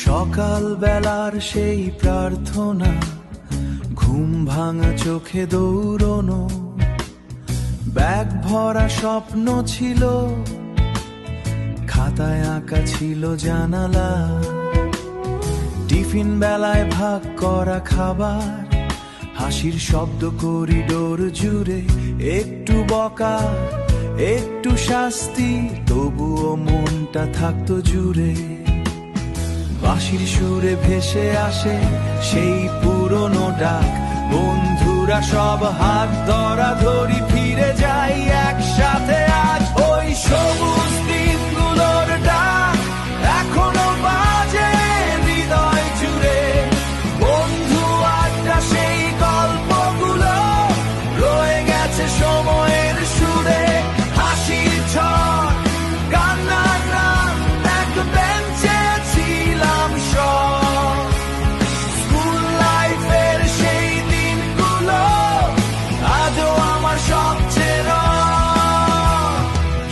সকাল বেলার সেই প্রার্থনা, ঘুম ভাঙা চোখে দৌড়নো, ব্যাগ ভরা স্বপ্ন ছিল, খাতায় আঁকা ছিল জানালা। টিফিন বেলায় ভাগ করা খাবার, হাসির শব্দ করিডোর জুড়ে, একটু বকা একটু শাস্তি, তবুও মনটা থাকতো জুড়ে। বাঁশির সুরে ভেসে আসে সেই পুরনো ডাক, বন্ধুরা সব হাত ধরাধরি ফিরে যাই একসাথে আজ। ওই সবুজ দিনগুলোর ডাক এখনো বাজে হৃদয় জুড়ে, বন্ধু আড্ডা সেই গল্পগুলো রয়ে গেছে সময়ের সুরে। হাসির ঝড় কান্নার রাত, এক বেঞ্চে ছিলাম সব, স্কুল লাইফের সেই দিনগুলো আজও আমার সবচেয়ে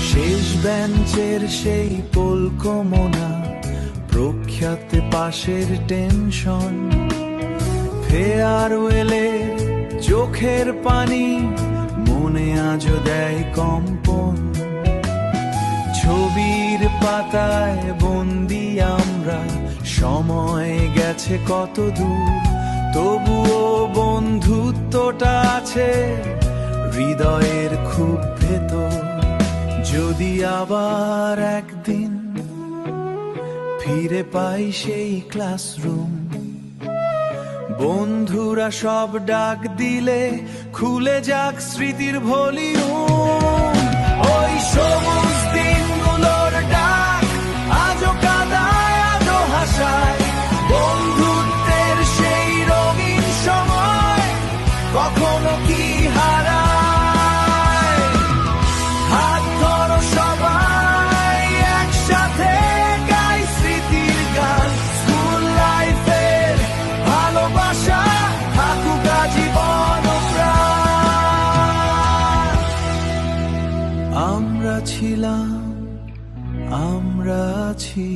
শেষ বেঞ্চের সেই পলকমোনা, প্রখ্যাত পাশের টেনশন, ফেয়ারওয়েলে চোখের পানি মনে আজও দেয় কম্পন। ছবির পাতায় বন্দি আমরা, সময় গেছে কত দূর, তবুও বন্ধুত্বটা আছে হৃদয়ের খুব ভেতর। যদি আবার একদিন ফিরে পাই সেই ক্লাসরুম, বন্ধুরা সব ডাক দিলে খুলে যাক স্মৃতির ভলিউম। ওই সবুজ দিনগুলোর ডাক আজও কাঁদায় আজও হাসায়, বন্ধুত্বের সেই রঙিন সময় কখনো কি হারায়। হাত ধরো সবাই একসাথে গাই স্মৃতির গান, স্কুল লাইফের ভালোবাসা থাকুক আজীবন প্রাণ। আমরা ছিলাম, আমরা আছি।